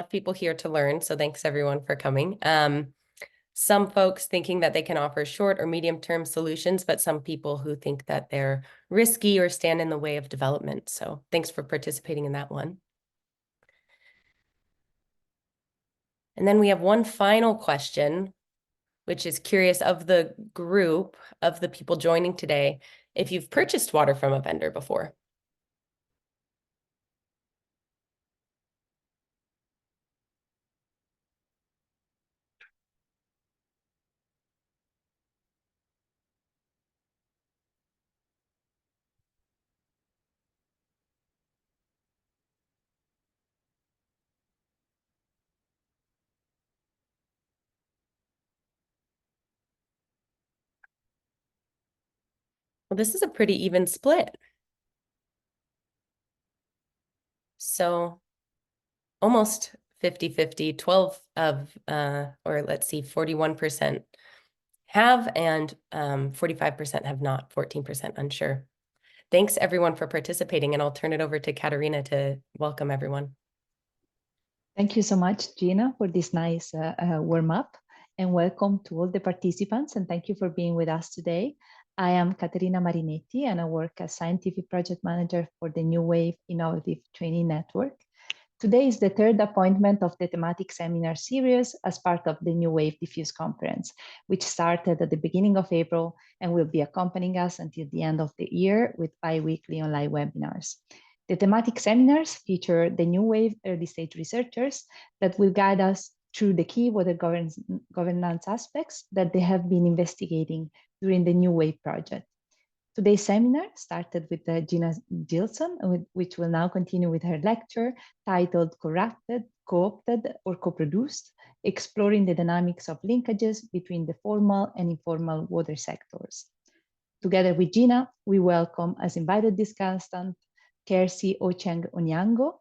of people here to learn, so thanks everyone for coming. Some folks thinking that they can offer short or medium-term solutions, but some people who think that they're risky or stand in the way of development. So thanks for participating in that one. And then we have one final question, which is curious of the group of the people joining today, if you've purchased water from a vendor before. Well, this is a pretty even split. So almost 50-50, 12 of, or let's see, 41% have and 45% have not, 14% unsure. Thanks everyone for participating, and I'll turn it over to Katerina to welcome everyone. Thank you so much, Gina, for this nice warm-up, and welcome to all the participants, and thank you for being with us today. I am Caterina Marinetti, and I work as Scientific Project Manager for the NEWAVE Innovative Training Network. Today is the third appointment of the thematic seminar series as part of the NEWAVE Diffused conference, which started at the beginning of April and will be accompanying us until the end of the year with bi-weekly online webinars. The thematic seminars feature the NEWAVE early stage researchers that will guide us through the key water governance aspects that they have been investigating during the NEWAVE project. Today's seminar started with Gina Gilson, which will now continue with her lecture titled Corrupted, Co-opted, or Co-produced, Exploring the Dynamics of Linkages Between the Formal and Informal Water Sectors. Together with Gina, we welcome as invited discussant Kersi Ocheng Onyango,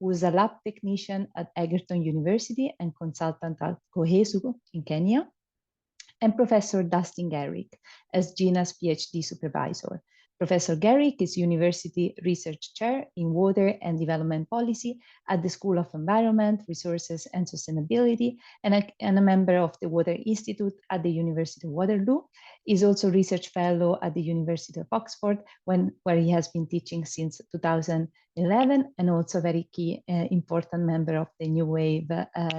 who is a lab technician at Egerton University and consultant at Kohesu in Kenya, and Professor Dustin Garrick as Gina's PhD supervisor. Professor Garrick is University Research Chair in Water and Development Policy at the School of Environment, Resources and Sustainability, and a member of the Water Institute at the University of Waterloo. He's also Research Fellow at the University of Oxford, where he has been teaching since 2011, and also a very key important member of the NEWAVE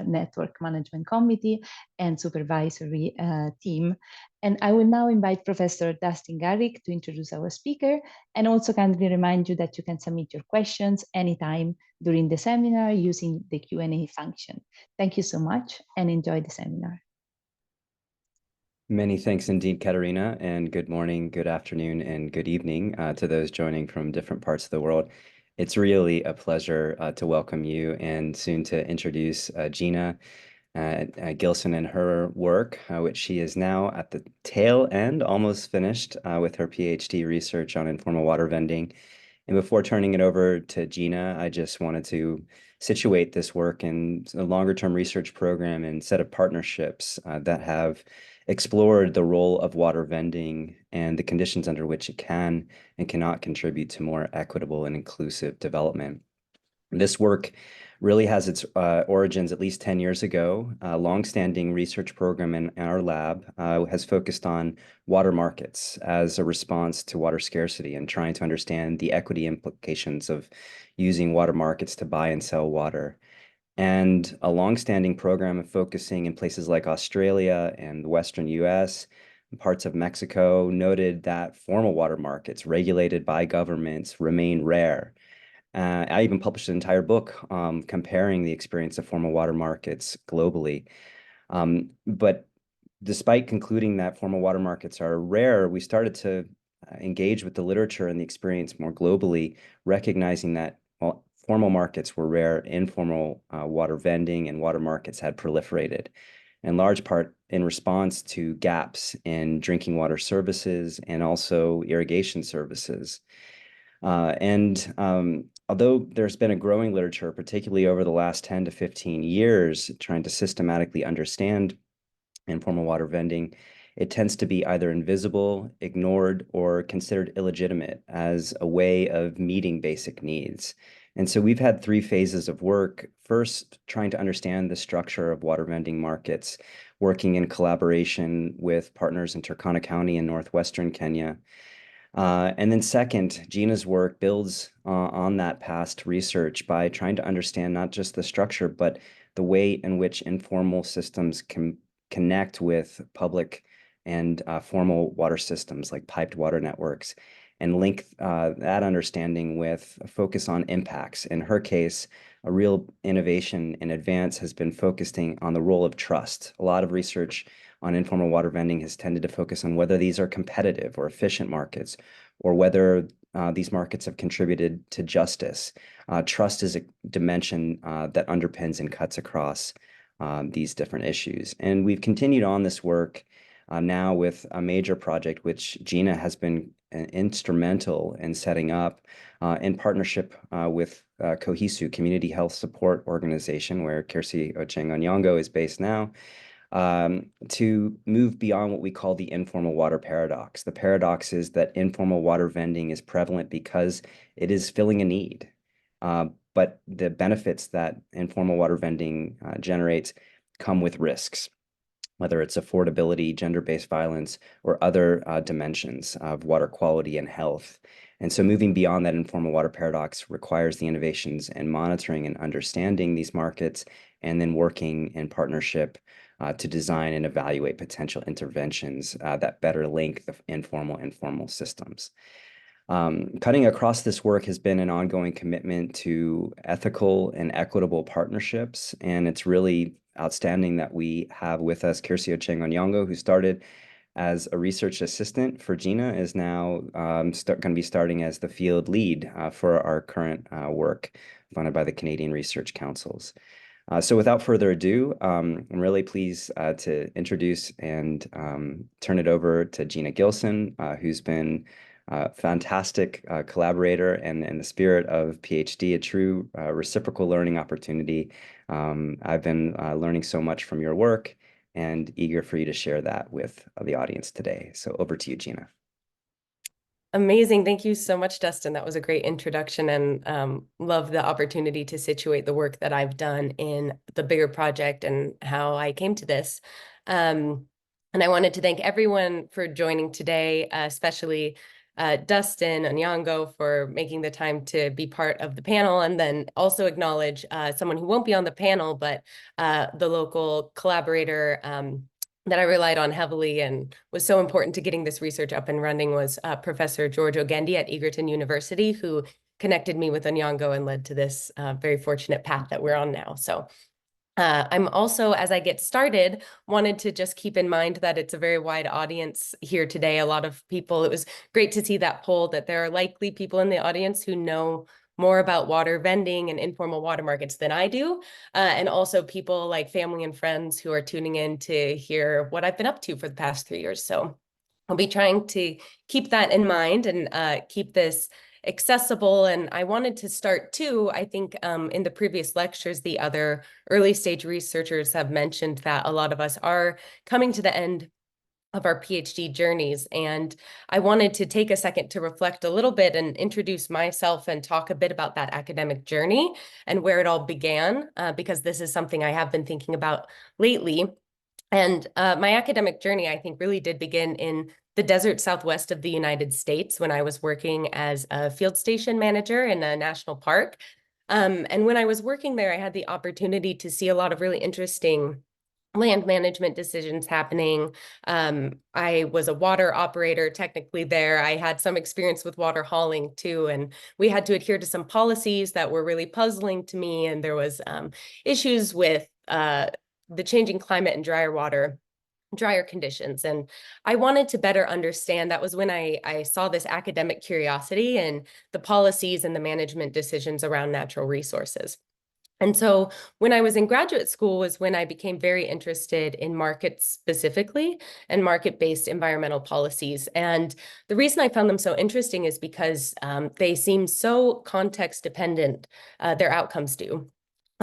Network Management Committee and Supervisory team. And I will now invite Professor Dustin Garrick to introduce our speaker, and also kindly remind you that you can submit your questions anytime during the seminar using the Q&A function. Thank you so much and enjoy the seminar. Many thanks indeed, Katerina, and good morning, good afternoon, and good evening to those joining from different parts of the world. It's really a pleasure to welcome you and soon to introduce Gina Gilson and her work, which she is now at the tail end, almost finished with her PhD research on informal water vending. And before turning it over to Gina, I just wanted to situate this work in a longer-term research program and set of partnerships that have explored the role of water vending and the conditions under which it can and cannot contribute to more equitable and inclusive development. This work really has its origins at least 10 years ago. A longstanding research program in our lab has focused on water markets as a response to water scarcity and trying to understand the equity implications of using water markets to buy and sell water. And a longstanding program of focusing in places like Australia and the Western US, and parts of Mexico, noted that formal water markets regulated by governments remain rare. I even published an entire book comparing the experience of formal water markets globally. But despite concluding that formal water markets are rare, we started to engage with the literature and the experience more globally, recognizing that while formal markets were rare, informal water vending and water markets had proliferated, in large part in response to gaps in drinking water services and also irrigation services. Although there's been a growing literature, particularly over the last 10 to 15 years, trying to systematically understand informal water vending, it tends to be either invisible, ignored, or considered illegitimate as a way of meeting basic needs. And so we've had 3 phases of work. First, trying to understand the structure of water vending markets, working in collaboration with partners in Turkana County in northwestern Kenya. And then second, Gina's work builds on that past research by trying to understand not just the structure, but the way in which informal systems can connect with public and formal water systems like piped water networks, and link that understanding with a focus on impacts. In her case, a real innovation and advance has been focusing on the role of trust. A lot of research on informal water vending has tended to focus on whether these are competitive or efficient markets, or whether these markets have contributed to justice. Trust is a dimension that underpins and cuts across these different issues. And we've continued on this work now with a major project, which Gina has been instrumental in setting up in partnership with Kohisu Community Health Support Organization, where Kirsi Ocheng Onyango is based now, to move beyond what we call the informal water paradox. The paradox is that informal water vending is prevalent because it is filling a need. But the benefits that informal water vending generates come with risks, whether it's affordability, gender-based violence, or other dimensions of water quality and health. And so moving beyond that informal water paradox requires the innovations and monitoring and understanding these markets, and then working in partnership to design and evaluate potential interventions that better link the informal and formal systems. Cutting across this work has been an ongoing commitment to ethical and equitable partnerships, and it's really outstanding that we have with us Kirsi Ocheng Onyango, who started as a research assistant for Gina, is now going to be starting as the field lead for our current work funded by the Canadian Research Councils. So without further ado, I'm really pleased to introduce and turn it over to Gina Gilson, who's been a fantastic collaborator, and in the spirit of PhD, a true reciprocal learning opportunity. I've been learning so much from your work and eager for you to share that with the audience today. So over to you, Gina. Amazing. Thank you so much, Dustin. That was a great introduction, and love the opportunity to situate the work that I've done in the bigger project and how I came to this. And I wanted to thank everyone for joining today, especially Dustin Onyango for making the time to be part of the panel, and then also acknowledge someone who won't be on the panel, but the local collaborator that I relied on heavily and was so important to getting this research up and running was Professor George Ogendi at Egerton University, who connected me with Onyango and led to this very fortunate path that we're on now. So I'm also, as I get started, wanted to just keep in mind that it's a very wide audience here today. A lot of people, it was great to see that poll that there are likely people in the audience who know more about water vending and informal water markets than I do. And also people like family and friends who are tuning in to hear what I've been up to for the past 3 years. So I'll be trying to keep that in mind and keep this accessible. And I wanted to start too, I think in the previous lectures, the other early stage researchers have mentioned that a lot of us are coming to the end of our PhD journeys. And I wanted to take a second to reflect a little bit and introduce myself and talk a bit about that academic journey and where it all began, because this is something I have been thinking about lately. And my academic journey, I think, really did begin in the desert southwest of the United States when I was working as a field station manager in a national park. And when I was working there, I had the opportunity to see a lot of really interesting land management decisions happening. I was a water operator technically there. I had some experience with water hauling too, and we had to adhere to some policies that were really puzzling to me. And there was issues with the changing climate and drier conditions. And I wanted to better understand. That was when I saw this academic curiosity and the policies and the management decisions around natural resources. And so when I was in graduate school was when I became very interested in markets specifically and market-based environmental policies. And the reason I found them so interesting is because they seem so context dependent, their outcomes do.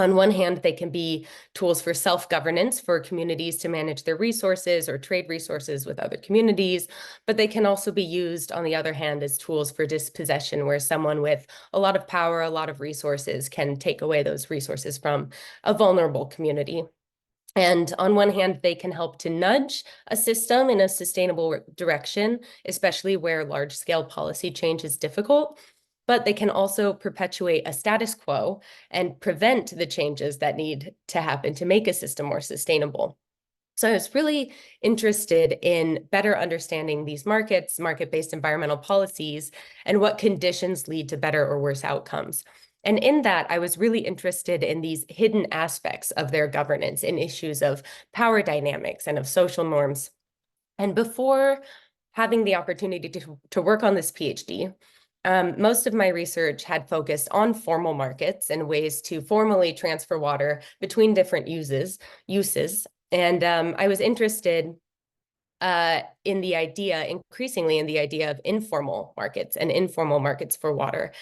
On one hand, they can be tools for self-governance for communities to manage their resources or trade resources with other communities, but they can also be used, on the other hand, as tools for dispossession, where someone with a lot of power, a lot of resources can take away those resources from a vulnerable community. And on one hand, they can help to nudge a system in a sustainable direction, especially where large-scale policy change is difficult. But they can also perpetuate a status quo and prevent the changes that need to happen to make a system more sustainable. So I was really interested in better understanding these markets, market-based environmental policies, and what conditions lead to better or worse outcomes. And in that, I was really interested in these hidden aspects of their governance, in issues of power dynamics and of social norms. And before having the opportunity to work on this PhD, most of my research had focused on formal markets and ways to formally transfer water between different uses. And I was interested increasingly in the idea of informal markets and informal markets for water,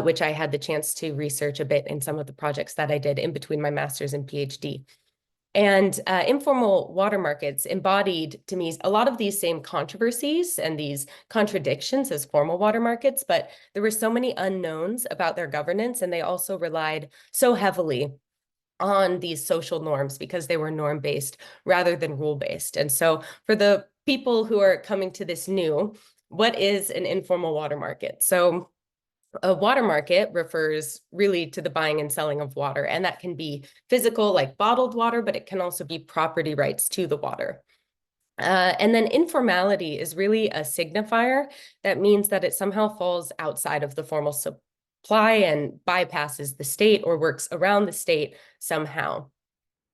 which I had the chance to research a bit in some of the projects that I did in between my master's and PhD. And informal water markets embodied, to me, a lot of these same controversies and these contradictions as formal water markets, but there were so many unknowns about their governance, and they also relied so heavily on these social norms because they were norm-based rather than rule-based. And so for the people who are coming to this new, what is an informal water market? So a water market refers really to the buying and selling of water, and that can be physical, like bottled water, but it can also be property rights to the water. And then informality is really a signifier that means that it somehow falls outside of the formal supply and bypasses the state or works around the state somehow.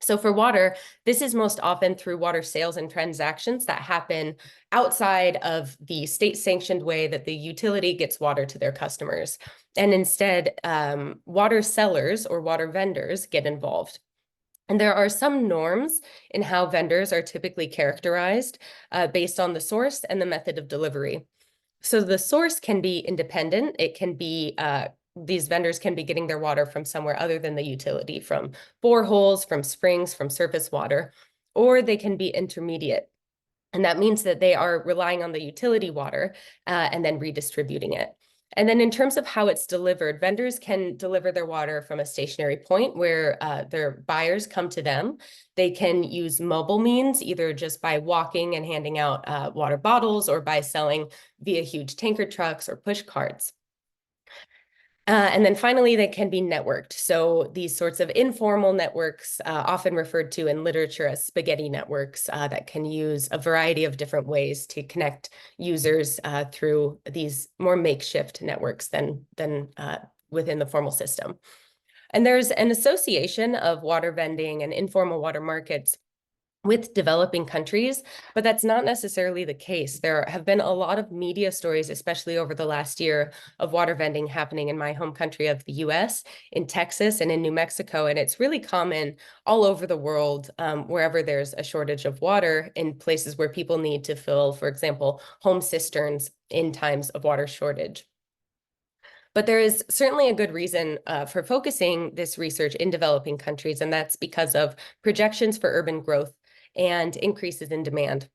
So for water, this is most often through water sales and transactions that happen outside of the state-sanctioned way that the utility gets water to their customers. And instead, water sellers or water vendors get involved. And there are some norms in how vendors are typically characterized based on the source and the method of delivery. So the source can be independent. It can be these vendors can be getting their water from somewhere other than the utility, from boreholes, from springs, from surface water, or they can be intermediate. And that means that they are relying on the utility water and then redistributing it. And then in terms of how it's delivered, vendors can deliver their water from a stationary point where their buyers come to them. They can use mobile means, either just by walking and handing out water bottles or by selling via huge tanker trucks or push carts. And then finally, they can be networked. So these sorts of informal networks, often referred to in literature as spaghetti networks, that can use a variety of different ways to connect users through these more makeshift networks than within the formal system. And there's an association of water vending and informal water markets with developing countries, but that's not necessarily the case. There have been a lot of media stories, especially over the last year, of water vending happening in my home country of the US, in Texas and in New Mexico, and it's really common all over the world, wherever there's a shortage of water, in places where people need to fill, for example, home cisterns in times of water shortage. But there is certainly a good reason for focusing this research in developing countries, and that's because of projections for urban growth and increases in demand.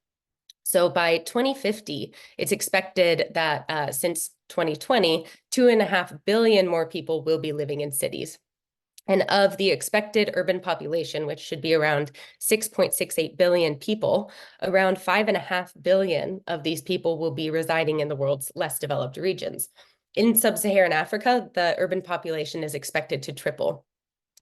So by 2050, it's expected that since 2020, 2.5 billion more people will be living in cities. And of the expected urban population, which should be around 6.68 billion people, around 5.5 billion of these people will be residing in the world's less developed regions. In sub-Saharan Africa, the urban population is expected to triple.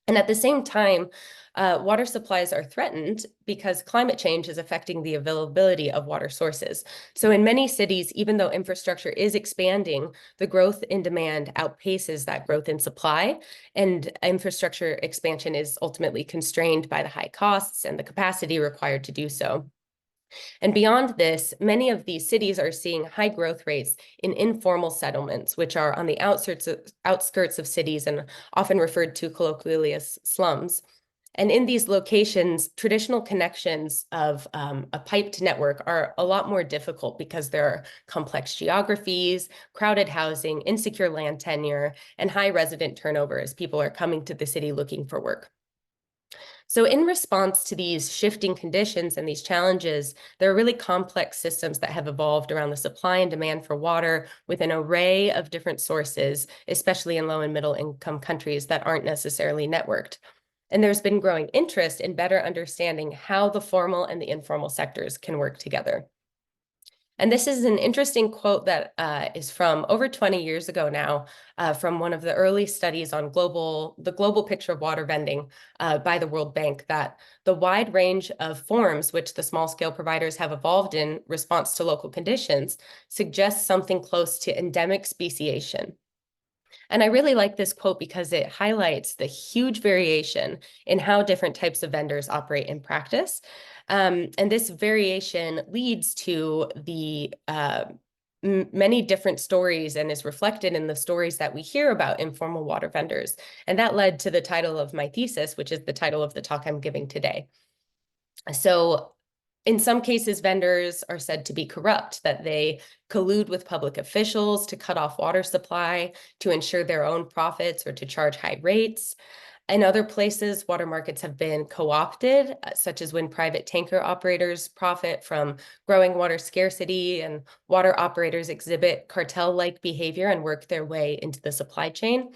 And at the same time, water supplies are threatened because climate change is affecting the availability of water sources. So in many cities, even though infrastructure is expanding, the growth in demand outpaces that growth in supply, and infrastructure expansion is ultimately constrained by the high costs and the capacity required to do so. And beyond this, many of these cities are seeing high growth rates in informal settlements, which are on the outskirts of cities and often referred to colloquially as slums. And in these locations, traditional connections of a piped network are a lot more difficult because there are complex geographies, crowded housing, insecure land tenure, and high resident turnover as people are coming to the city looking for work. So in response to these shifting conditions and these challenges, there are really complex systems that have evolved around the supply and demand for water with an array of different sources, especially in low and middle income countries that aren't necessarily networked. And there's been growing interest in better understanding how the formal and the informal sectors can work together. And this is an interesting quote that is from over 20 years ago now, from one of the early studies on the global picture of water vending by the World Bank, that the wide range of forms which the small scale providers have evolved in response to local conditions suggests something close to endemic speciation. And I really like this quote because it highlights the huge variation in how different types of vendors operate in practice. And this variation leads to the many different stories and is reflected in the stories that we hear about informal water vendors. And that led to the title of my thesis, which is the title of the talk I'm giving today. So in some cases, vendors are said to be corrupt, that they collude with public officials to cut off water supply, to ensure their own profits, or to charge high rates. In other places, water markets have been co-opted, such as when private tanker operators profit from growing water scarcity and water operators exhibit cartel-like behavior and work their way into the supply chain.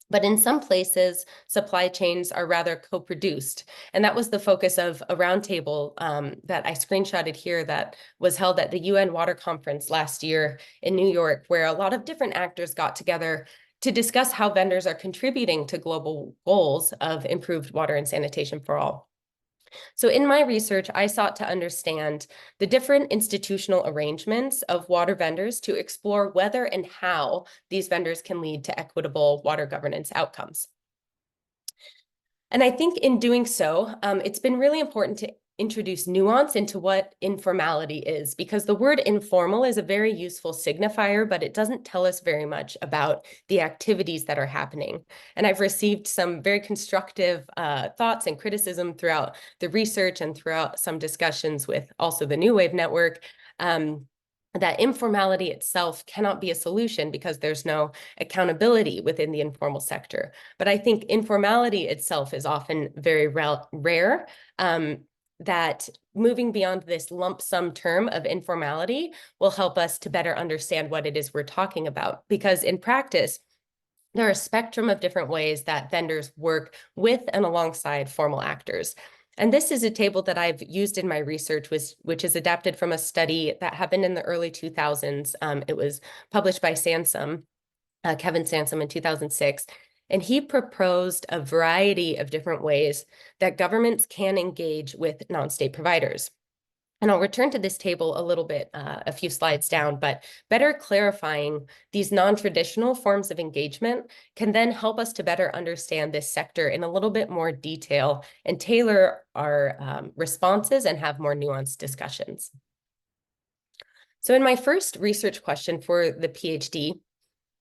But in some places, supply chains are rather co-produced. And that was the focus of a roundtable that I screenshotted here that was held at the UN Water Conference last year in New York, where a lot of different actors got together to discuss how vendors are contributing to global goals of improved water and sanitation for all. So in my research, I sought to understand the different institutional arrangements of water vendors to explore whether and how these vendors can lead to equitable water governance outcomes. And I think in doing so, it's been really important to introduce nuance into what informality is, because the word informal is a very useful signifier, but it doesn't tell us very much about the activities that are happening. And I've received some very constructive thoughts and criticism throughout the research and throughout some discussions with also the NEWAVE network, that informality itself cannot be a solution because there's no accountability within the informal sector. But I think informality itself is often very rare, that moving beyond this lump sum term of informality will help us to better understand what it is we're talking about. Because in practice, there are a spectrum of different ways that vendors work with and alongside formal actors. And this is a table that I've used in my research, which is adapted from a study that happened in the early 2000s. It was published by Sansom, Kevin Sansom, in 2006. And he proposed a variety of different ways that governments can engage with non-state providers. And I'll return to this table a little bit, a few slides down, but better clarifying these non-traditional forms of engagement can then help us to better understand this sector in a little bit more detail and tailor our responses and have more nuanced discussions. So in my first research question for the PhD,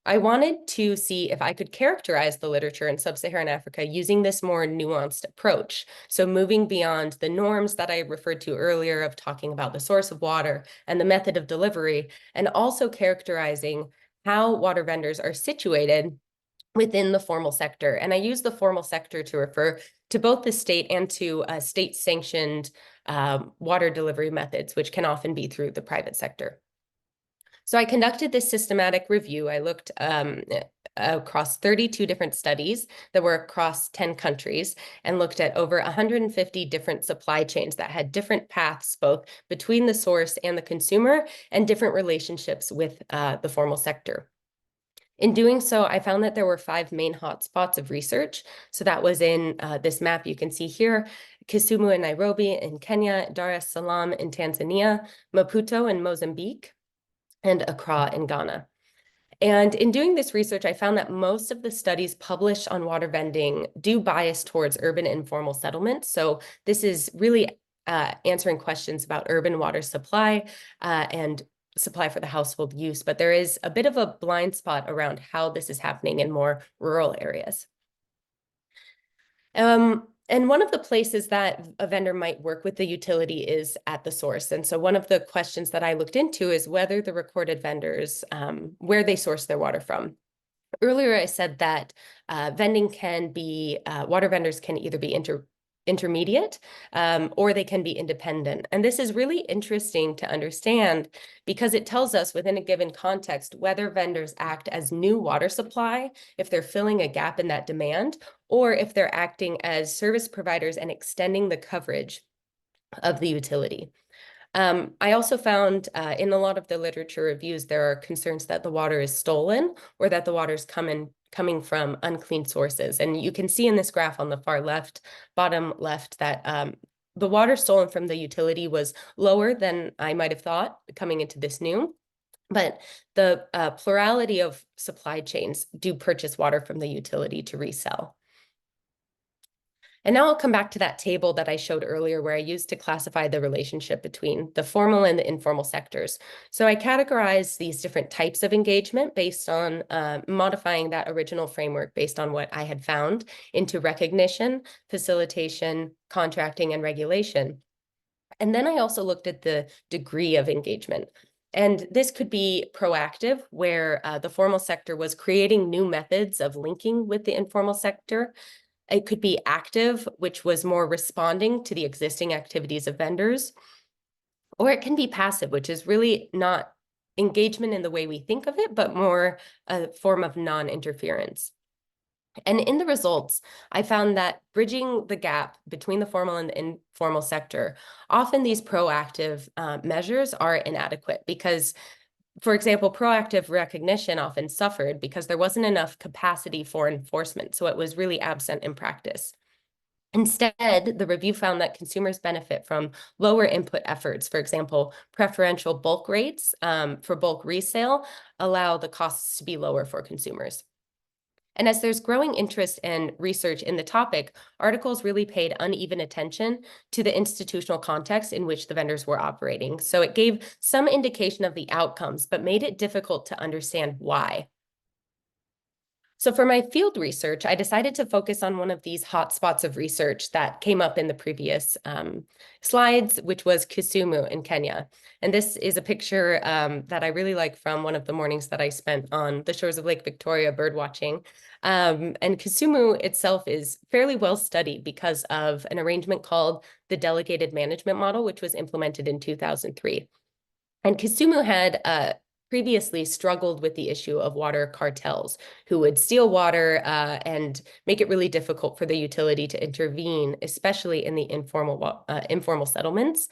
I wanted to see if I could characterize the literature in sub-Saharan Africa using this more nuanced approach. So moving beyond the norms that I referred to earlier of talking about the source of water and the method of delivery, and also characterizing how water vendors are situated within the formal sector. And I use the formal sector to refer to both the state and to state-sanctioned water delivery methods, which can often be through the private sector. So I conducted this systematic review. I looked across 32 different studies that were across 10 countries and looked at over 150 different supply chains that had different paths, both between the source and the consumer, and different relationships with the formal sector. In doing so, I found that there were 5 main hotspots of research. So that was in this map you can see here: Kisumu in Nairobi in Kenya, Dar es Salaam in Tanzania, Maputo in Mozambique, and Accra in Ghana. And in doing this research, I found that most of the studies published on water vending do bias towards urban informal settlements. So this is really answering questions about urban water supply and supply for the household use, but there is a bit of a blind spot around how this is happening in more rural areas. And one of the places that a vendor might work with the utility is at the source. And so one of the questions that I looked into is whether the recorded vendors, where they source their water from. Earlier, I said that vending can be, water vendors can either be intermediate or they can be independent. And this is really interesting to understand because it tells us within a given context whether vendors act as new water supply, if they're filling a gap in that demand, or if they're acting as service providers and extending the coverage of the utility. I also found in a lot of the literature reviews, there are concerns that the water is stolen or that the water is coming from unclean sources. And you can see in this graph on the far left, bottom left, that the water stolen from the utility was lower than I might have thought coming into this new. But the plurality of supply chains do purchase water from the utility to resell. And now I'll come back to that table that I showed earlier where I used to classify the relationship between the formal and the informal sectors. So I categorized these different types of engagement based on modifying that original framework based on what I had found into recognition, facilitation, contracting, and regulation. And then I also looked at the degree of engagement. And this could be proactive, where the formal sector was creating new methods of linking with the informal sector. It could be active, which was more responding to the existing activities of vendors, or it can be passive, which is really not engagement in the way we think of it, but more a form of non-interference. And in the results, I found that bridging the gap between the formal and the informal sector, often these proactive measures are inadequate because, for example, proactive recognition often suffered because there wasn't enough capacity for enforcement, so it was really absent in practice. Instead, the review found that consumers benefit from lower input efforts. For example, preferential bulk rates for bulk resale allow the costs to be lower for consumers. And as there's growing interest and research in the topic, articles really paid uneven attention to the institutional context in which the vendors were operating. So it gave some indication of the outcomes, but made it difficult to understand why. So for my field research, I decided to focus on one of these hotspots of research that came up in the previous slides, which was Kisumu in Kenya. And this is a picture that I really like from one of the mornings that I spent on the shores of Lake Victoria birdwatching. And Kisumu itself is fairly well studied because of an arrangement called the Delegated Management Model, which was implemented in 2003. And Kisumu had previously struggled with the issue of water cartels who would steal water and make it really difficult for the utility to intervene, especially in the informal settlements.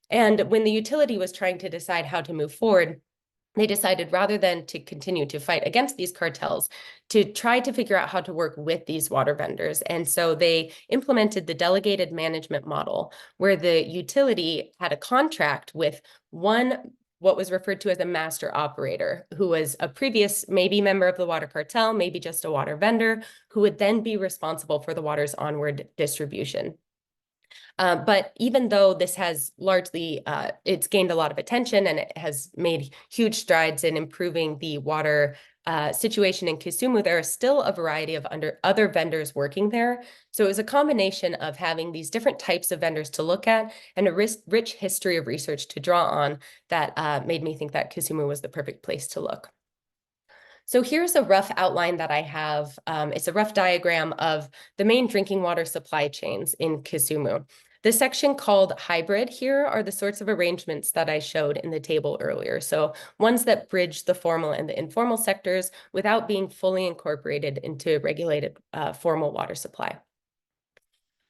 And when the utility was trying to decide how to move forward, they decided rather than to continue to fight against these cartels, to try to figure out how to work with these water vendors. And so they implemented the delegated management model, where the utility had a contract with what was referred to as a master operator, who was a previous maybe member of the water cartel, maybe just a water vendor, who would then be responsible for the water's onward distribution. But even though this has largely, it's gained a lot of attention and it has made huge strides in improving the water situation in Kisumu, there are still a variety of other vendors working there. So it was a combination of having these different types of vendors to look at and a rich history of research to draw on that made me think that Kisumu was the perfect place to look. So here's a rough outline that I have. It's a rough diagram of the main drinking water supply chains in Kisumu. The section called hybrid here are the sorts of arrangements that I showed in the table earlier. So ones that bridge the formal and the informal sectors without being fully incorporated into regulated formal water supply.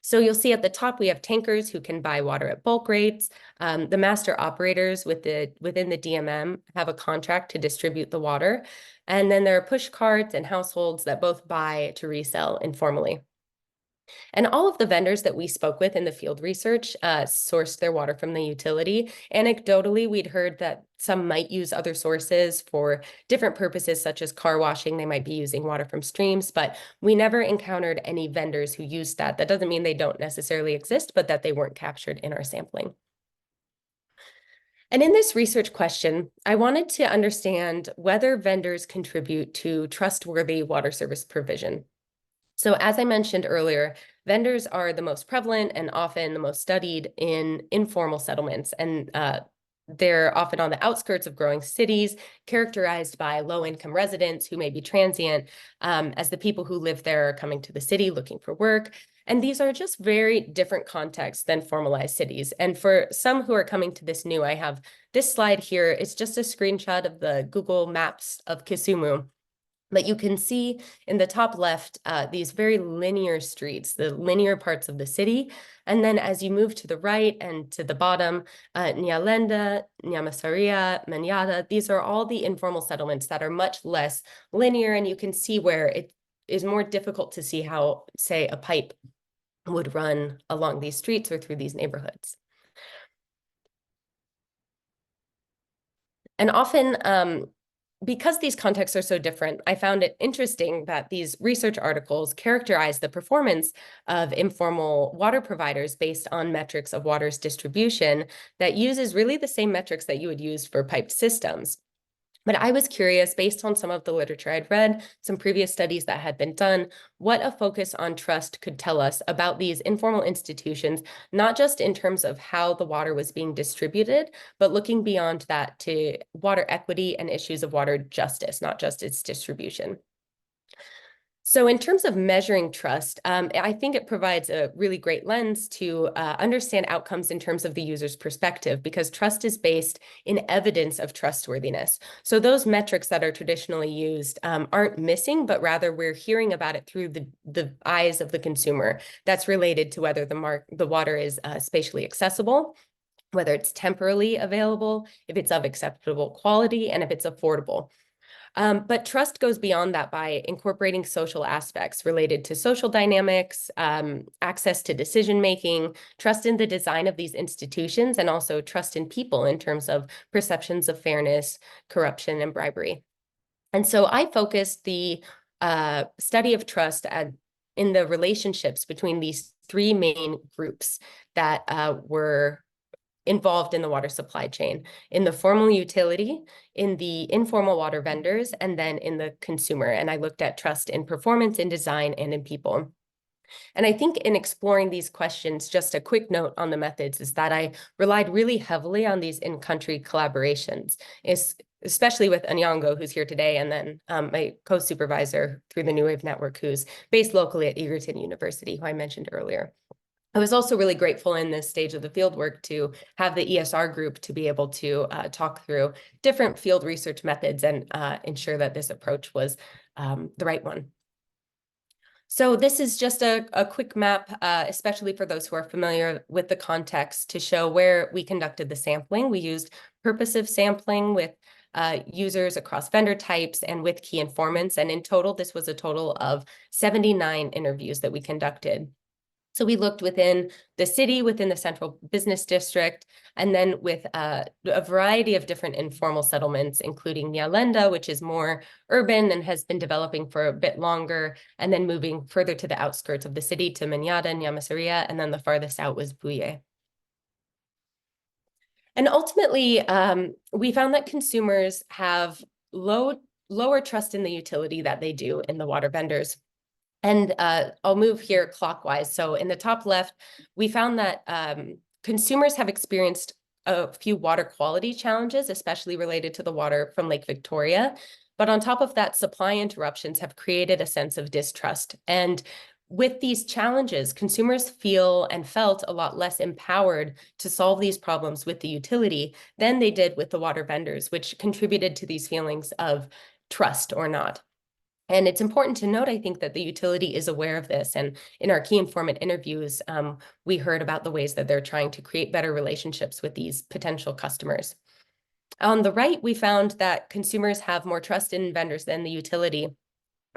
So you'll see at the top, we have tankers who can buy water at bulk rates. The master operators within the DMM have a contract to distribute the water. And then there are push carts and households that both buy to resell informally. And all of the vendors that we spoke with in the field research sourced their water from the utility. Anecdotally, we'd heard that some might use other sources for different purposes, such as car washing. They might be using water from streams, but we never encountered any vendors who used that. That doesn't mean they don't necessarily exist, but that they weren't captured in our sampling. And in this research question, I wanted to understand whether vendors contribute to trustworthy water service provision. So as I mentioned earlier, vendors are the most prevalent and often the most studied in informal settlements. And they're often on the outskirts of growing cities, characterized by low-income residents who may be transient, as the people who live there are coming to the city looking for work. And these are just very different contexts than formalized cities. And for some who are coming to this new, I have this slide here. It's just a screenshot of the Google Maps of Kisumu. But you can see in the top left, these very linear streets, the linear parts of the city. And then as you move to the right and to the bottom, Nyalenda, Nyamasaria, Manyata, these are all the informal settlements that are much less linear. And you can see where it is more difficult to see how, say, a pipe would run along these streets or through these neighborhoods. And often, because these contexts are so different, I found it interesting that these research articles characterize the performance of informal water providers based on metrics of water's distribution that uses really the same metrics that you would use for piped systems. But I was curious, based on some of the literature I'd read, some previous studies that had been done, what a focus on trust could tell us about these informal institutions, not just in terms of how the water was being distributed, but looking beyond that to water equity and issues of water justice, not just its distribution. So in terms of measuring trust, I think it provides a really great lens to understand outcomes in terms of the user's perspective, because trust is based in evidence of trustworthiness. So those metrics that are traditionally used aren't missing, but rather we're hearing about it through the eyes of the consumer. That's related to whether the water is spatially accessible, whether it's temporarily available, if it's of acceptable quality, and if it's affordable. But trust goes beyond that by incorporating social aspects related to social dynamics, access to decision-making, trust in the design of these institutions, and also trust in people in terms of perceptions of fairness, corruption, and bribery. And so I focused the study of trust in the relationships between these three main groups that were involved in the water supply chain: in the formal utility, in the informal water vendors, and then in the consumer. And I looked at trust in performance, in design, and in people. And I think in exploring these questions, just a quick note on the methods is that I relied really heavily on these in-country collaborations, especially with Anyango, who's here today, and then my co-supervisor through the NEWAVE network, who's based locally at Egerton University, who I mentioned earlier. I was also really grateful in this stage of the fieldwork to have the ESR group to be able to talk through different field research methods and ensure that this approach was the right one. So this is just a quick map, especially for those who are familiar with the context, to show where we conducted the sampling. We used purposive sampling with users across vendor types and with key informants. And in total, this was a total of 79 interviews that we conducted. So we looked within the city, within the central business district, and then with a variety of different informal settlements, including Nyalenda, which is more urban and has been developing for a bit longer, and then moving further to the outskirts of the city to Manyata, Nyamasaria, and then the farthest out was Buye. And ultimately, we found that consumers have lower trust in the utility that they do in the water vendors. And I'll move here clockwise. So in the top left, we found that consumers have experienced a few water quality challenges, especially related to the water from Lake Victoria. But on top of that, supply interruptions have created a sense of distrust. And with these challenges, consumers feel and felt a lot less empowered to solve these problems with the utility than they did with the water vendors, which contributed to these feelings of trust or not. And it's important to note, I think, that the utility is aware of this. And in our key informant interviews, we heard about the ways that they're trying to create better relationships with these potential customers. On the right, we found that consumers have more trust in vendors than the utility.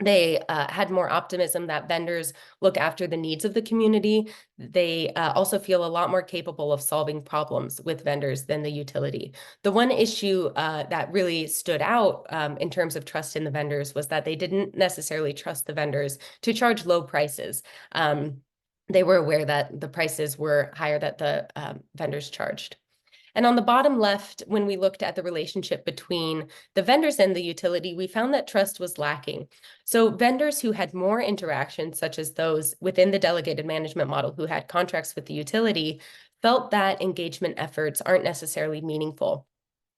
They had more optimism that vendors look after the needs of the community. They also feel a lot more capable of solving problems with vendors than the utility. The one issue that really stood out in terms of trust in the vendors was that they didn't necessarily trust the vendors to charge low prices. They were aware that the prices were higher that the vendors charged. And on the bottom left, when we looked at the relationship between the vendors and the utility, we found that trust was lacking. So vendors who had more interactions, such as those within the delegated management model who had contracts with the utility, felt that engagement efforts aren't necessarily meaningful.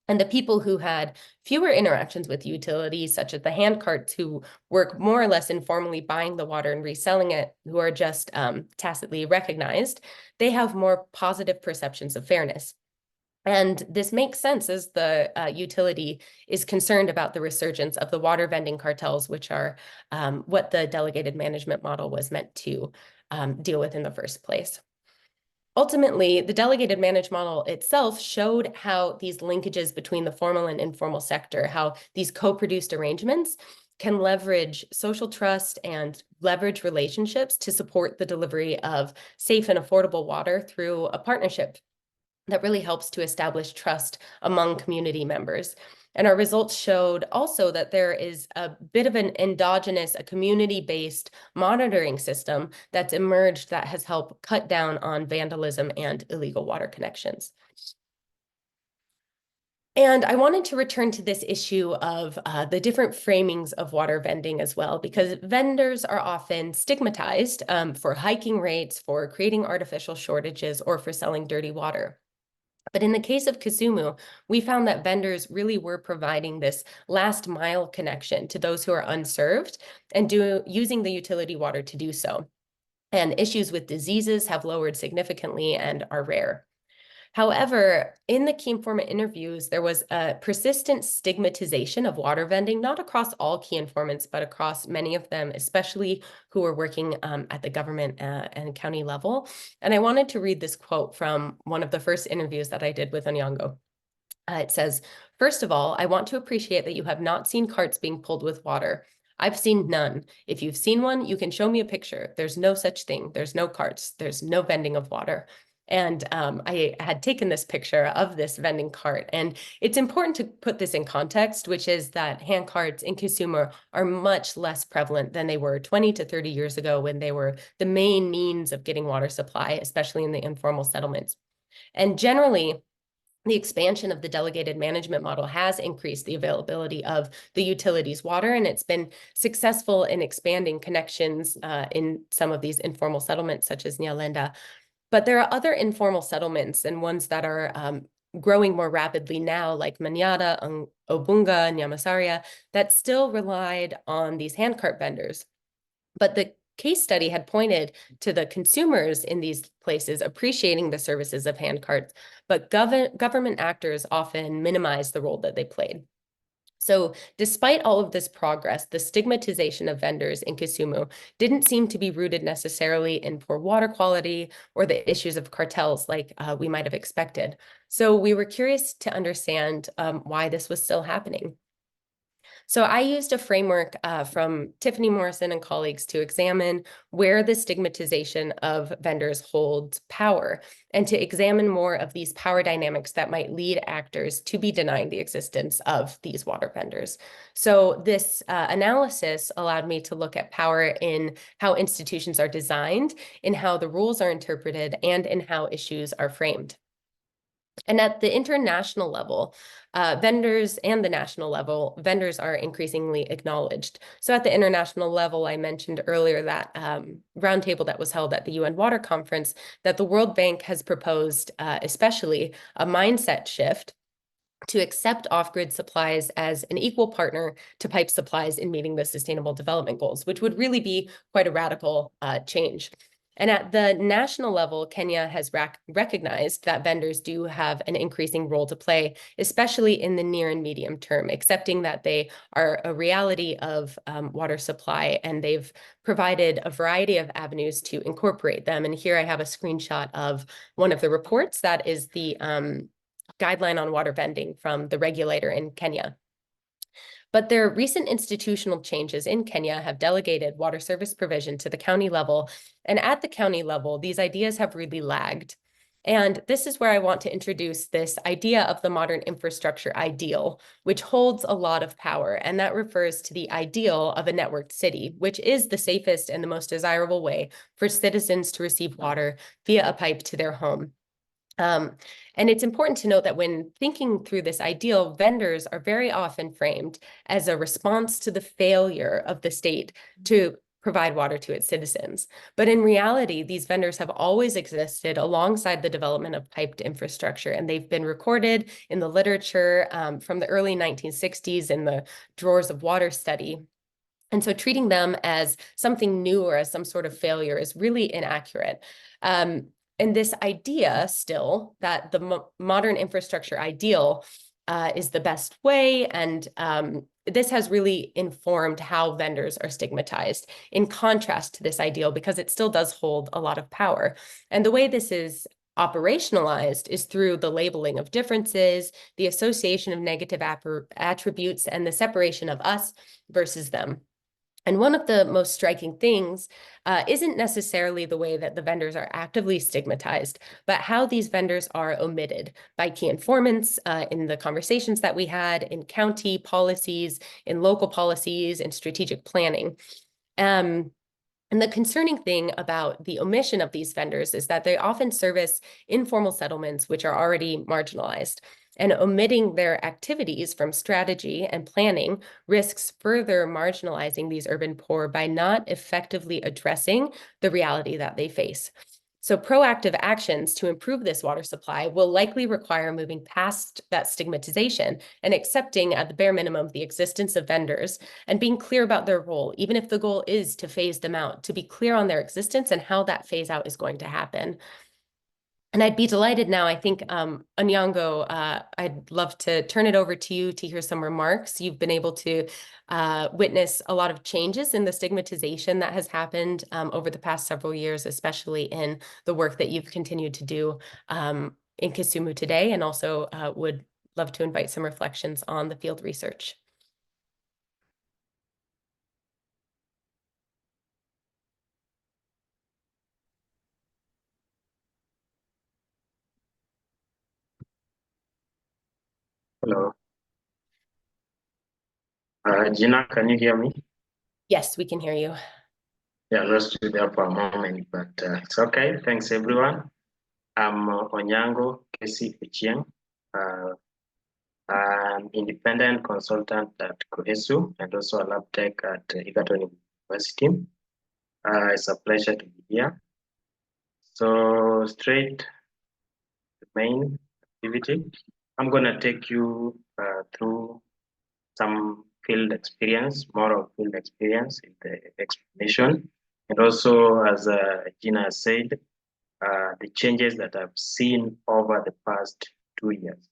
And the people who had fewer interactions with utilities, such as the hand carts who work more or less informally buying the water and reselling it, who are just tacitly recognized, they have more positive perceptions of fairness. And this makes sense as the utility is concerned about the resurgence of the water vending cartels, which are what the delegated management model was meant to deal with in the first place. Ultimately, the delegated management model itself showed how these linkages between the formal and informal sector, how these co-produced arrangements can leverage social trust and leverage relationships to support the delivery of safe and affordable water through a partnership that really helps to establish trust among community members. And our results showed also that there is a bit of an endogenous, a community-based monitoring system that's emerged that has helped cut down on vandalism and illegal water connections. And I wanted to return to this issue of the different framings of water vending as well, because vendors are often stigmatized for hiking rates, for creating artificial shortages, or for selling dirty water. But in the case of Kisumu, we found that vendors really were providing this last mile connection to those who are unserved and using the utility water to do so. And issues with diseases have lowered significantly and are rare. However, in the key informant interviews, there was a persistent stigmatization of water vending, not across all key informants, but across many of them, especially who were working at the government and county level. And I wanted to read this quote from one of the first interviews that I did with Onyango. It says, "First of all, I want to appreciate that you have not seen carts being pulled with water. I've seen none. If you've seen one, you can show me a picture. There's no such thing. There's no carts. There's no vending of water." And I had taken this picture of this vending cart. And it's important to put this in context, which is that hand carts in Kisumu are much less prevalent than they were 20 to 30 years ago when they were the main means of getting water supply, especially in the informal settlements. And generally, the expansion of the delegated management model has increased the availability of the utilities water, and it's been successful in expanding connections in some of these informal settlements, such as Nyalenda. But there are other informal settlements and ones that are growing more rapidly now, like Manyata, Obunga, Nyamasaria, that still relied on these handcart vendors. But the case study had pointed to the consumers in these places appreciating the services of handcarts, but government actors often minimize the role that they played. So despite all of this progress, the stigmatization of vendors in Kisumu didn't seem to be rooted necessarily in poor water quality or the issues of cartels like we might have expected. So we were curious to understand why this was still happening. So I used a framework from Tiffany Morrison and colleagues to examine where the stigmatization of vendors holds power and to examine more of these power dynamics that might lead actors to be denying the existence of these water vendors. So this analysis allowed me to look at power in how institutions are designed, in how the rules are interpreted, and in how issues are framed. And at the international level, vendors and the national level, vendors are increasingly acknowledged. So at the international level, I mentioned earlier that roundtable that was held at the UN Water Conference, that the World Bank has proposed especially a mindset shift to accept off-grid supplies as an equal partner to pipe supplies in meeting the Sustainable Development Goals, which would really be quite a radical change. And at the national level, Kenya has recognized that vendors do have an increasing role to play, especially in the near and medium term, accepting that they are a reality of water supply, and they've provided a variety of avenues to incorporate them. And here I have a screenshot of one of the reports that is the guideline on water vending from the regulator in Kenya. But their recent institutional changes in Kenya have delegated water service provision to the county level. And at the county level, these ideas have really lagged. And this is where I want to introduce this idea of the modern infrastructure ideal, which holds a lot of power. And that refers to the ideal of a networked city, which is the safest and the most desirable way for citizens to receive water via a pipe to their home. And it's important to note that when thinking through this ideal, vendors are very often framed as a response to the failure of the state to provide water to its citizens. But in reality, these vendors have always existed alongside the development of piped infrastructure, and they've been recorded in the literature from the early 1960s in the Drawers of Water study. And so treating them as something new or as some sort of failure is really inaccurate. And this idea still that the modern infrastructure ideal is the best way, and this has really informed how vendors are stigmatized in contrast to this ideal, because it still does hold a lot of power. And the way this is operationalized is through the labeling of differences, the association of negative attributes, and the separation of us versus them. And one of the most striking things isn't necessarily the way that the vendors are actively stigmatized, but how these vendors are omitted by key informants in the conversations that we had, in county policies, in local policies, in strategic planning. And the concerning thing about the omission of these vendors is that they often service informal settlements, which are already marginalized. And omitting their activities from strategy and planning risks further marginalizing these urban poor by not effectively addressing the reality that they face. So proactive actions to improve this water supply will likely require moving past that stigmatization and accepting at the bare minimum the existence of vendors and being clear about their role, even if the goal is to phase them out, to be clear on their existence and how that phase out is going to happen. And I'd be delighted now, I think, Onyango, I'd love to turn it over to you to hear some remarks. You've been able to witness a lot of changes in the stigmatization that has happened over the past several years, especially in the work that you've continued to do in Kisumu today, and also would love to invite some reflections on the field research. Hello. Gina, can you hear me? Yes, we can hear you. Yeah, I lost you there for a moment, but it's okay. Thanks, everyone. I'm Onyango Kesi Uchieng. I'm independent consultant at Kohesu and also a lab tech at Egerton University. It's a pleasure to be here. So straight to the main activity. I'm going to take you through some field experience, more of field experience in the explanation. And also, as Gina said, the changes that I've seen over the past 2 years,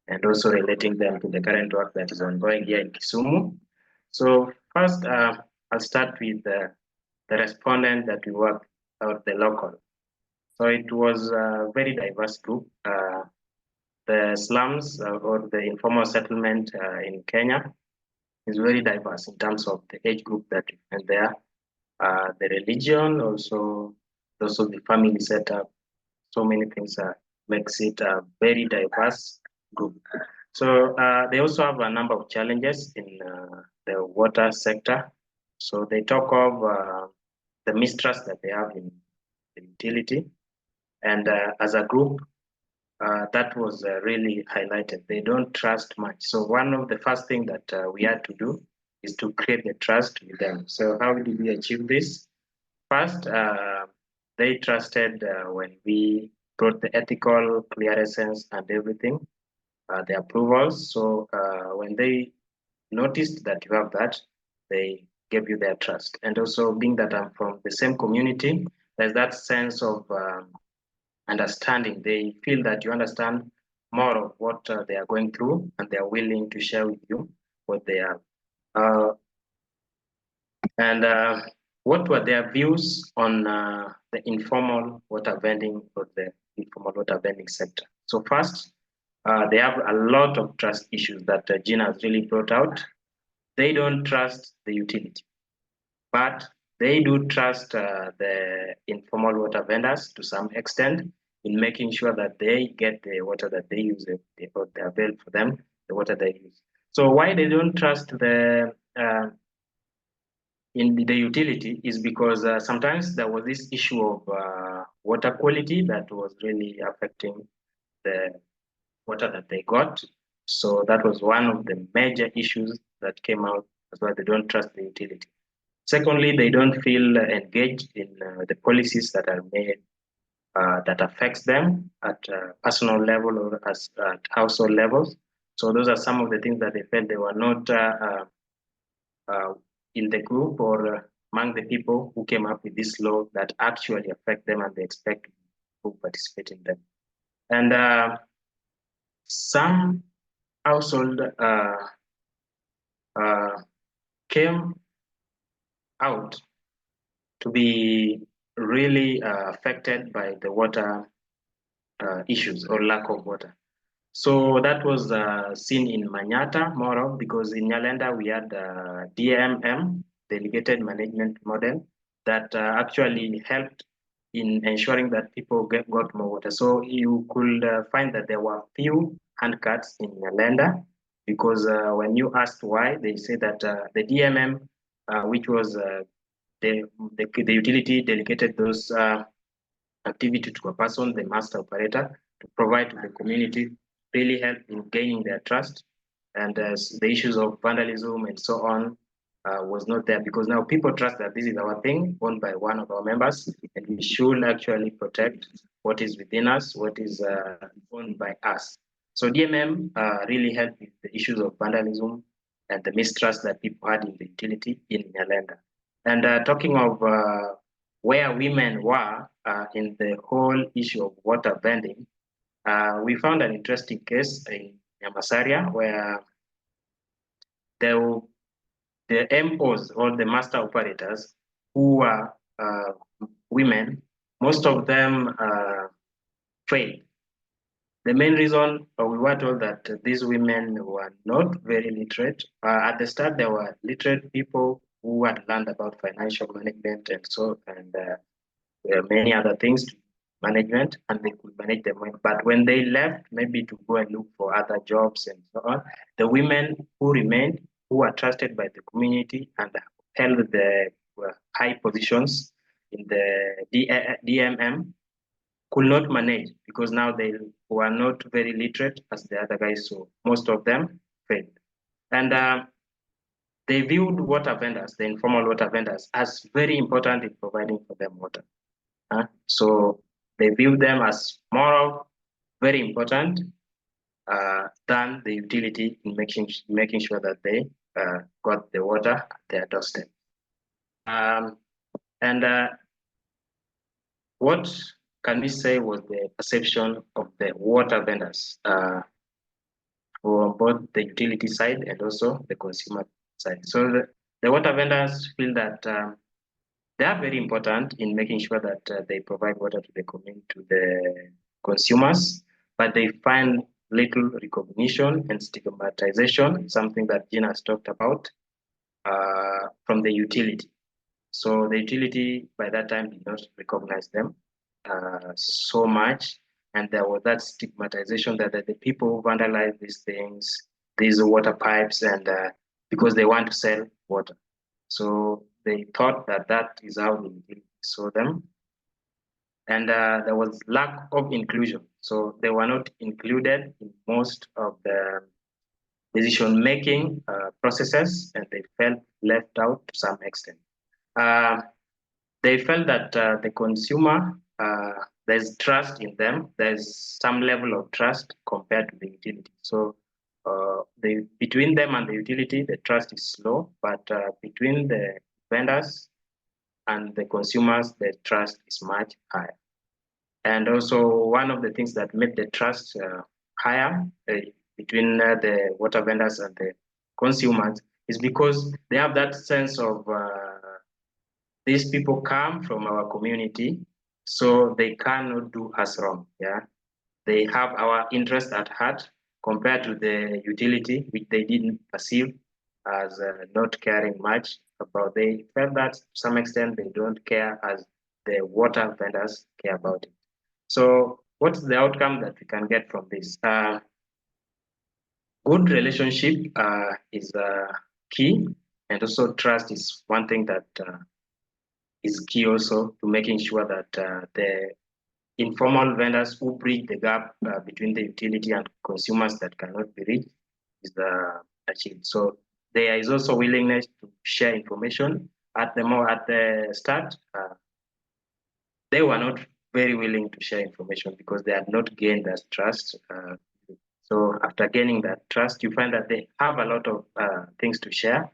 and also relating them to the current work that is ongoing here in Kisumu. So first, I'll start with the respondent that we worked out, the local. So it was a very diverse group. The slums or the informal settlement in Kenya is very diverse in terms of the age group that you find there, the religion, also the family setup. So many things makes it a very diverse group. So they also have a number of challenges in the water sector. So they talk of the mistrust that they have in the utility. And as a group, that was really highlighted. They don't trust much. So one of the first things that we had to do is to create the trust with them. So how did we achieve this? First, they trusted when we brought the ethical clearances and everything, the approvals. So when they noticed that you have that, they gave you their trust. And also being that I'm from the same community, there's that sense of understanding. They feel that you understand more of what they are going through, and they are willing to share with you what they have. What were their views on the informal water vending or the informal water vending sector? So first, they have a lot of trust issues that Gina has really brought out. They don't trust the utility, but they do trust the informal water vendors to some extent in making sure that they get the water that they use, they avail for them, the water they use. So why they don't trust the in the utility is because sometimes there was this issue of water quality that was really affecting the water that they got. So that was one of the major issues that came out as well. They don't trust the utility. Secondly, they don't feel engaged in the policies that are made that affects them at personal level or at household levels. So those are some of the things that they felt they were not in the group or among the people who came up with this law that actually affect them and they expect to participate in them. And some household came out to be really affected by the water issues or lack of water. So that was seen in Manyata more of, because in Nyalenda we had DMM, delegated management model, that actually helped in ensuring that people got more water. So you could find that there were few handcuts in Nyalenda, because when you asked why, they say that the DMM, which was the utility, delegated those activity to a person, the master operator, to provide to the community, really help in gaining their trust. And the issues of vandalism and so on was not there, because now people trust that this is our thing owned by one of our members, and we should actually protect what is within us, what is owned by us. So DMM really helped with the issues of vandalism and the mistrust that people had in the utility in Nyalenda. And talking of where women were in the whole issue of water vending, we found an interesting case in Yamasaria where the MOs, or the master operators, who were women, most of them failed. The main reason we were told that these women were not very literate. At the start, there were literate people who had learned about financial management and many other things, management, and they could manage the money. But when they left, maybe to go and look for other jobs and so on, the women who remained, who were trusted by the community and held the high positions in the DMM, could not manage, because now they were not very literate as the other guys, so most of them failed. And they viewed water vendors, the informal water vendors, as very important in providing for them water. So they view them as more very important than the utility in making sure that they got the water at their doorstep. What can we say was the perception of the water vendors for both the utility side and also the consumer side? So the water vendors feel that they are very important in making sure that they provide water to the community, to the consumers, but they find little recognition and stigmatization, something that Gina has talked about, from the utility. So the utility by that time did not recognize them so much, and there was that stigmatization that the people who vandalize these things, these water pipes, and because they want to sell water. So they thought that that is how they saw them. And there was lack of inclusion. So they were not included in most of the decision-making processes, and they felt left out to some extent. They felt that the consumer, there's trust in them. There's some level of trust compared to the utility. So between them and the utility, the trust is low, but between the vendors and the consumers, the trust is much higher. And also one of the things that made the trust higher between the water vendors and the consumers is because they have that sense of these people come from our community, so they cannot do us wrong. Yeah, they have our interest at heart compared to the utility, which they didn't perceive as not caring much about. They felt that to some extent they don't care as the water vendors care about it. So what's the outcome that we can get from this? Good relationship is key, and also trust is one thing that is key also to making sure that the informal vendors who bridge the gap between the utility and consumers that cannot be reached is achieved. So there is also willingness to share information. At the start, they were not very willing to share information because they had not gained that trust. So after gaining that trust, you find that they have a lot of things to share.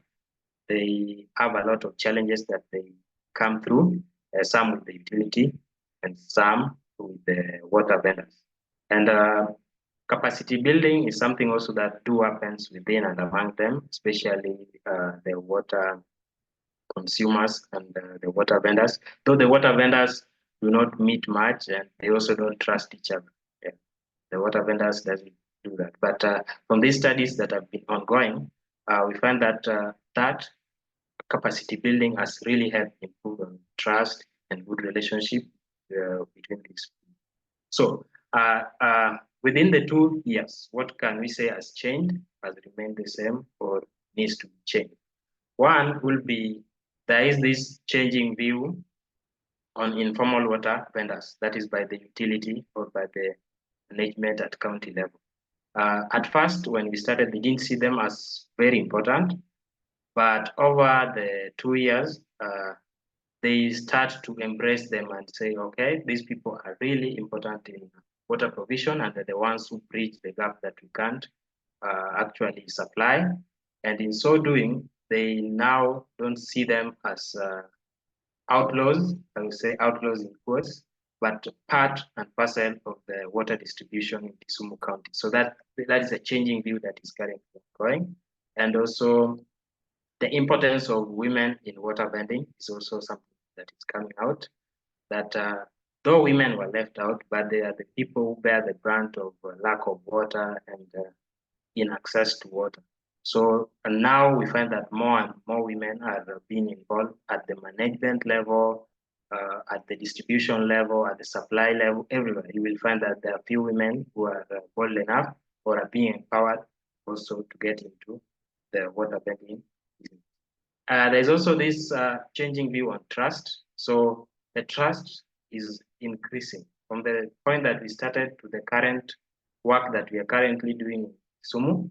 They have a lot of challenges that they come through, some with the utility and some with the water vendors. And capacity building is something also that happens within and among them, especially the water consumers and the water vendors. Though the water vendors do not meet much and they also don't trust each other. Yeah. The water vendors doesn't do that. But from these studies that have been ongoing, we find that that capacity building has really helped improve trust and good relationship between these. So within the 2 years, what can we say has changed, has remained the same, or needs to be changed? One will be there is this changing view on informal water vendors, that is by the utility or by the management at county level. At first, when we started, we didn't see them as very important, but over the 2 years, they start to embrace them and say, okay, these people are really important in water provision and they're the ones who bridge the gap that we can't actually supply. And in so doing, they now don't see them as outlaws, I would say outlaws in quotes, but part and parcel of the water distribution in Kisumu County. So that is a changing view that is currently going. And also the importance of women in water vending is also something that is coming out, that though women were left out, but they are the people who bear the brunt of lack of water and in access to water. So and now we find that more and more women are being involved at the management level, at the distribution level, at the supply level, everywhere. You will find that there are few women who are bold enough or are being empowered also to get into the water vending. There's also this changing view on trust. So the trust is increasing from the point that we started to the current work that we are currently doing in Kisumu.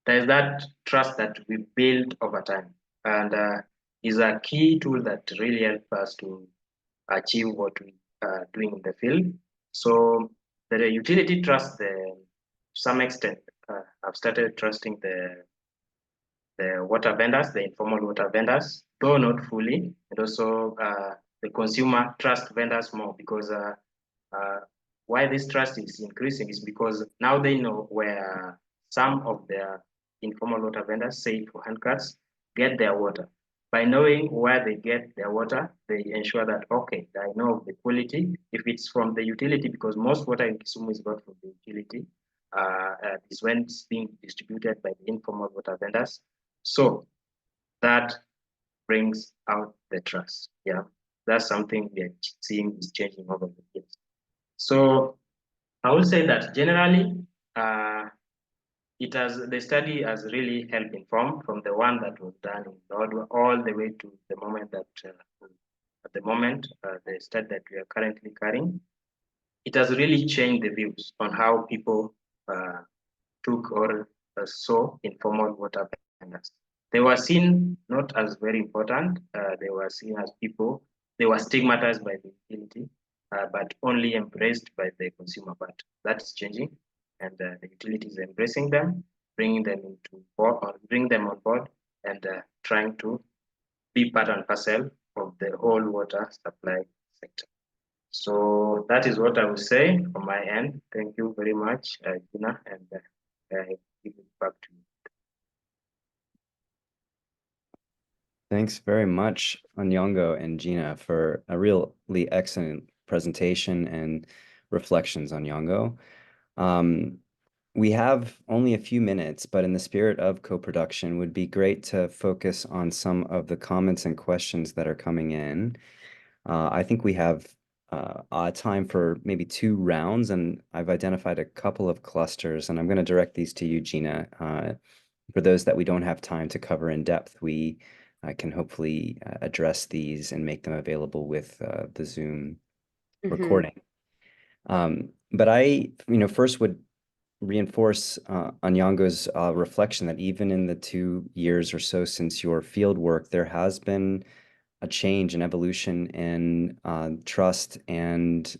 There's that trust that we build over time and is a key tool that really helps us to achieve what we are doing in the field. So the utility trust, to some extent, I've started trusting the water vendors, the informal water vendors, though not fully, and also the consumer trust vendors more because why this trust is increasing is because now they know where some of their informal water vendors, say for handcarts, get their water. By knowing where they get their water, they ensure that, okay, I know the quality. If it's from the utility, because most water in Kisumu is got from the utility, is when it's being distributed by the informal water vendors. So that brings out the trust. Yeah, that's something we are seeing is changing over the years. So I will say that generally, the study has really helped inform from the one that was done in Lodwar all the way to the moment that at the moment the study that we are currently carrying. It has really changed the views on how people took or saw informal water vendors. They were seen not as very important. They were seen as people. They were stigmatized by the utility, but only embraced by the consumer. But that's changing, and the utility is embracing them, bringing them on board, and trying to be part and parcel of the whole water supply sector. So that is what I would say from my end. Thank you very much, Gina, and give it back to you. Thanks very much, Anyongo and Gina, for a really excellent presentation and reflections on Nyongo. We have only a few minutes, but in the spirit of co-production, would be great to focus on some of the comments and questions that are coming in. I think we have time for maybe 2 rounds, and I've identified a couple of clusters, and I'm going to direct these to you, Gina. For those that we don't have time to cover in depth, we can hopefully address these and make them available with the Zoom recording. But I, first would reinforce Anyango's reflection that even in the 2 years or so since your field work, there has been a change, an evolution in trust and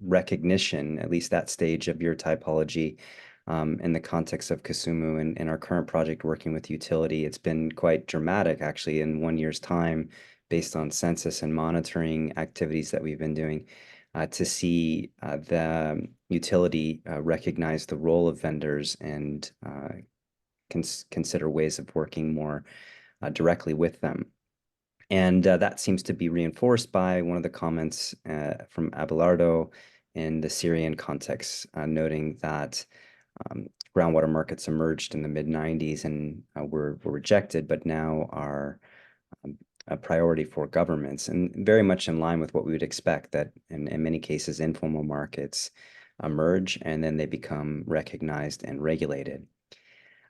recognition, at least that stage of your typology, in the context of Kasumu and in our current project working with utility. It's been quite dramatic, actually, in 1 year's time, based on census and monitoring activities that we've been doing, to see the utility recognize the role of vendors and consider ways of working more directly with them. And that seems to be reinforced by one of the comments from Abelardo in the Syrian context, noting that groundwater markets emerged in the mid-90s and were rejected, but now are a priority for governments, and very much in line with what we would expect, that in many cases, informal markets emerge and then they become recognized and regulated.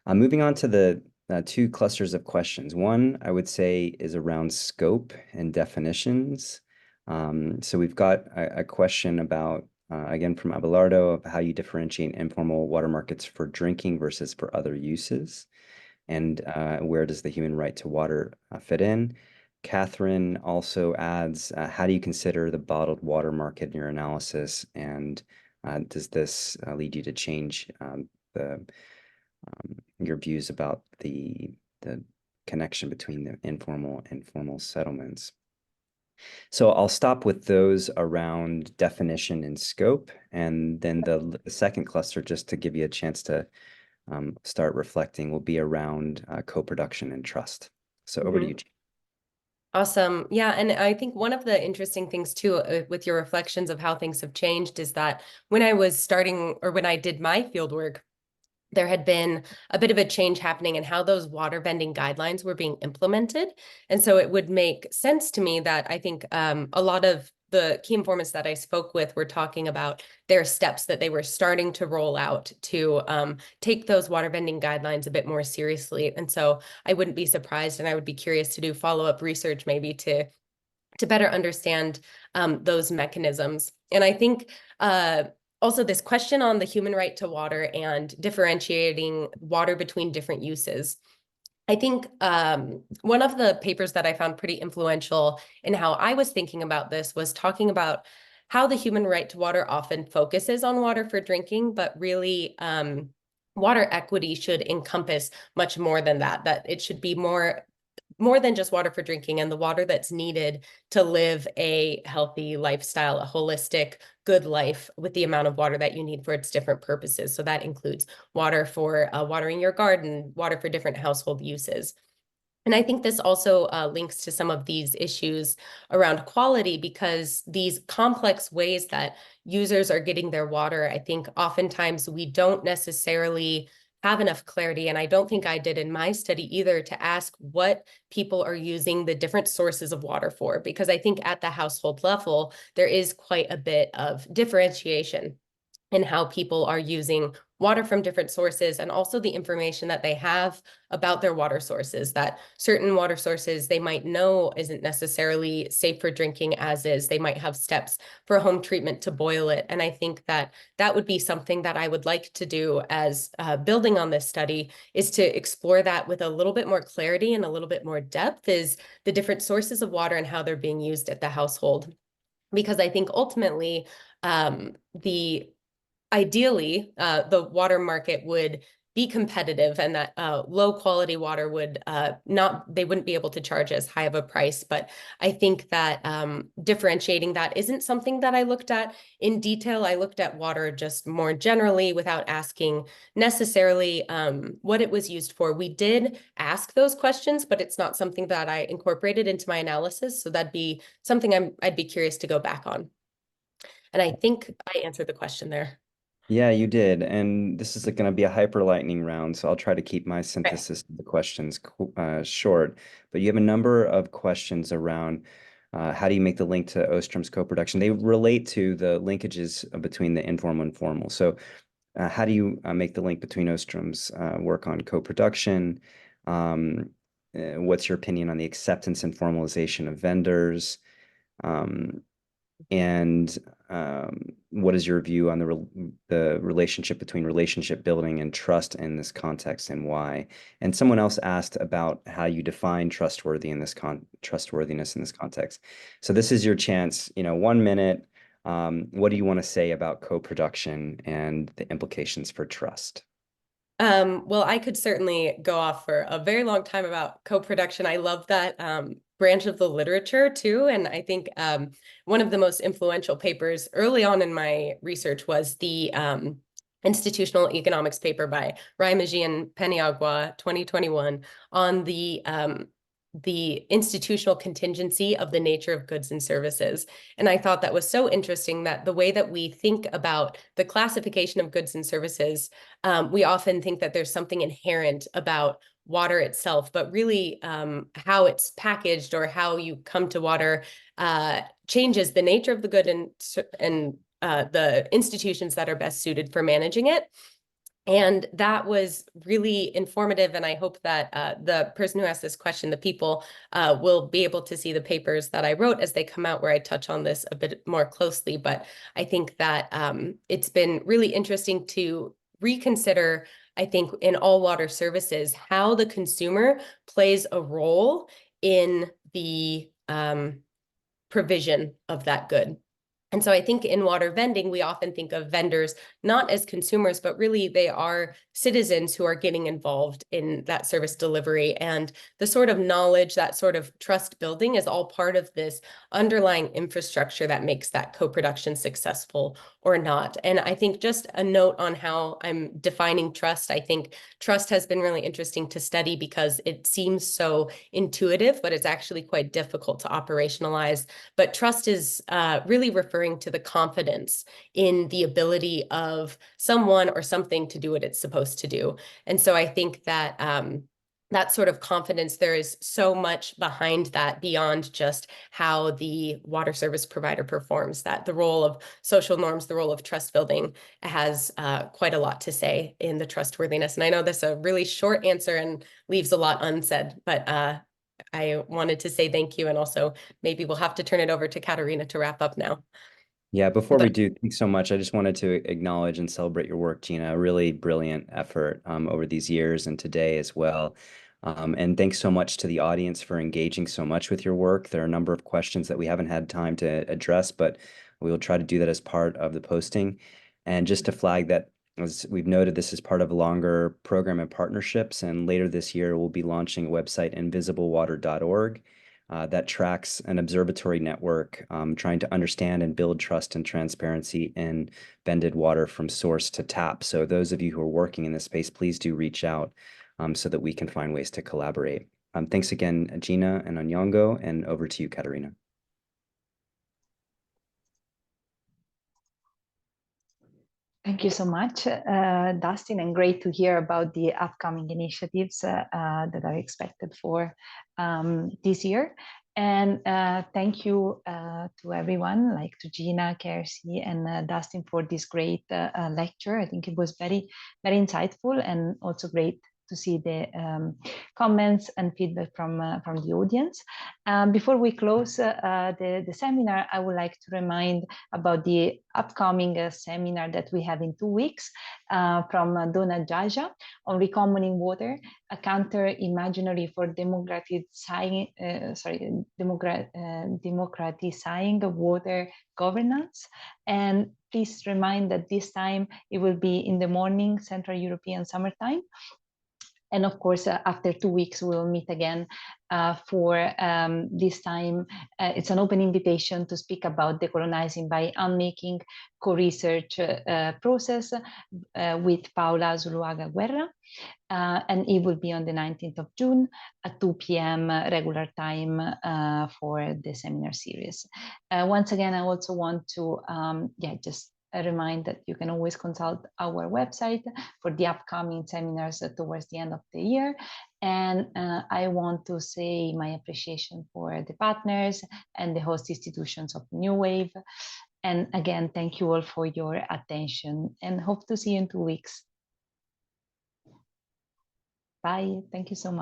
Moving on to the 2 clusters of questions. One, I would say, is around scope and definitions. So we've got a question about, again, from Abelardo, of how you differentiate informal water markets for drinking versus for other uses, and where does the human right to water fit in? Catherine also adds, how do you consider the bottled water market in your analysis, and does this lead you to change your views about the connection between the informal and formal settlements? So I'll stop with those around definition and scope, and then the second cluster, just to give you a chance to start reflecting, will be around co-production and trust. So over to you, Gina. Awesome. Yeah. And I think one of the interesting things too, with your reflections of how things have changed, is that when I was starting, or when I did my field work, there had been a bit of a change happening in how those water vending guidelines were being implemented. And so it would make sense to me that I think a lot of the key informants that I spoke with were talking about their steps that they were starting to roll out to take those water vending guidelines a bit more seriously. And so I wouldn't be surprised, and I would be curious to do follow-up research maybe to better understand those mechanisms. And I think also this question on the human right to water and differentiating water between different uses. I think one of the papers that I found pretty influential in how I was thinking about this was talking about how the human right to water often focuses on water for drinking, but really water equity should encompass much more than that, that it should be more than just water for drinking, and the water that's needed to live a healthy lifestyle, a holistic, good life with the amount of water that you need for its different purposes. So that includes water for watering your garden, water for different household uses. And I think this also links to some of these issues around quality, because these complex ways that users are getting their water, I think oftentimes we don't necessarily have enough clarity, and I don't think I did in my study either, to ask what people are using the different sources of water for, because I think at the household level, there is quite a bit of differentiation in how people are using water from different sources, and also the information that they have about their water sources, that certain water sources they might know isn't necessarily safe for drinking as is. They might have steps for home treatment to boil it. And I think that that would be something that I would like to do as building on this study, is to explore that with a little bit more clarity and a little bit more depth, is the different sources of water and how they're being used at the household. Because I think ultimately ideally, the water market would be competitive, and that low quality water would they wouldn't be able to charge as high of a price. But I think that differentiating that isn't something that I looked at in detail. I looked at water just more generally without asking necessarily what it was used for. We did ask those questions, but it's not something that I incorporated into my analysis. So that'd be something I'd be curious to go back on. And I think I answered the question there. Yeah, you did. And this is going to be a hyper lightning round, so I'll try to keep my synthesis of the questions short. But you have a number of questions around how do you make the link to Ostrom's co-production? They relate to the linkages between the informal and formal. So how do you make the link between Ostrom's work on co-production? What's your opinion on the acceptance and formalization of vendors? And what is your view on the relationship between relationship building and trust in this context, and why? And someone else asked about how you define trustworthiness in this context. So this is your chance, 1 minute. What do you want to say about co-production and the implications for trust? Well, I could certainly go off for a very long time about co-production. I love that branch of the literature too. And I think one of the most influential papers early on in my research was the institutional economics paper by Raimajee and Peniagua, 2021, on the institutional contingency of the nature of goods and services. And I thought that was so interesting that the way that we think about the classification of goods and services, we often think that there's something inherent about water itself, but really how it's packaged or how you come to water changes the nature of the good and the institutions that are best suited for managing it. And that was really informative. And I hope that the person who asked this question, the people, will be able to see the papers that I wrote as they come out, where I touch on this a bit more closely. But I think that it's been really interesting to reconsider, I think, in all water services, how the consumer plays a role in the provision of that good. And so I think in water vending, we often think of vendors not as consumers, but really they are citizens who are getting involved in that service delivery. And the sort of knowledge, that sort of trust building is all part of this underlying infrastructure that makes that co-production successful or not. And I think just a note on how I'm defining trust, I think trust has been really interesting to study because it seems so intuitive, but it's actually quite difficult to operationalize. But trust is really referring to the confidence in the ability of someone or something to do what it's supposed to do. And so I think that that sort of confidence, there is so much behind that beyond just how the water service provider performs, that the role of social norms, the role of trust building has quite a lot to say in the trustworthiness. And I know this is a really short answer and leaves a lot unsaid, but I wanted to say thank you. And also maybe we'll have to turn it over to Katerina to wrap up now. Yeah, before we do, thanks so much. I just wanted to acknowledge and celebrate your work, Gina. A really brilliant effort over these years and today as well. And thanks so much to the audience for engaging so much with your work. There are a number of questions that we haven't had time to address, but we will try to do that as part of the posting. And just to flag that, as we've noted, this is part of a longer program and partnerships. And later this year, we'll be launching a website, invisiblewater.org. That tracks an observatory network trying to understand and build trust and transparency in vended water from source to tap. So those of you who are working in this space, please do reach out so that we can find ways to collaborate. Thanks again, Gina and Onyango, and over to you, Katerina. Thank you so much, Dustin, and great to hear about the upcoming initiatives that are expected for this year. And thank you to everyone, like to Gina, Kersey, and Dustin for this great lecture. I think it was very, very insightful and also great to see the comments and feedback from the audience. Before we close the seminar, I would like to remind about the upcoming seminar that we have in 2 weeks from Donna Jaja on recommoning water, a counter imaginary for democratizing water governance. And please remind that this time it will be in the morning, Central European summertime. And of course, after 2 weeks, we will meet again for this time. It's an open invitation to speak about decolonizing by unmaking co-research process with Paula Zuluaga Guerra. And it will be on the 19th of June at 2 p.m. regular time for the seminar series. Once again, I also want to just remind that you can always consult our website for the upcoming seminars towards the end of the year. And I want to say my appreciation for the partners and the host institutions of NEWAVE. And again, thank you all for your attention and hope to see you in 2 weeks. Bye. Thank you so much.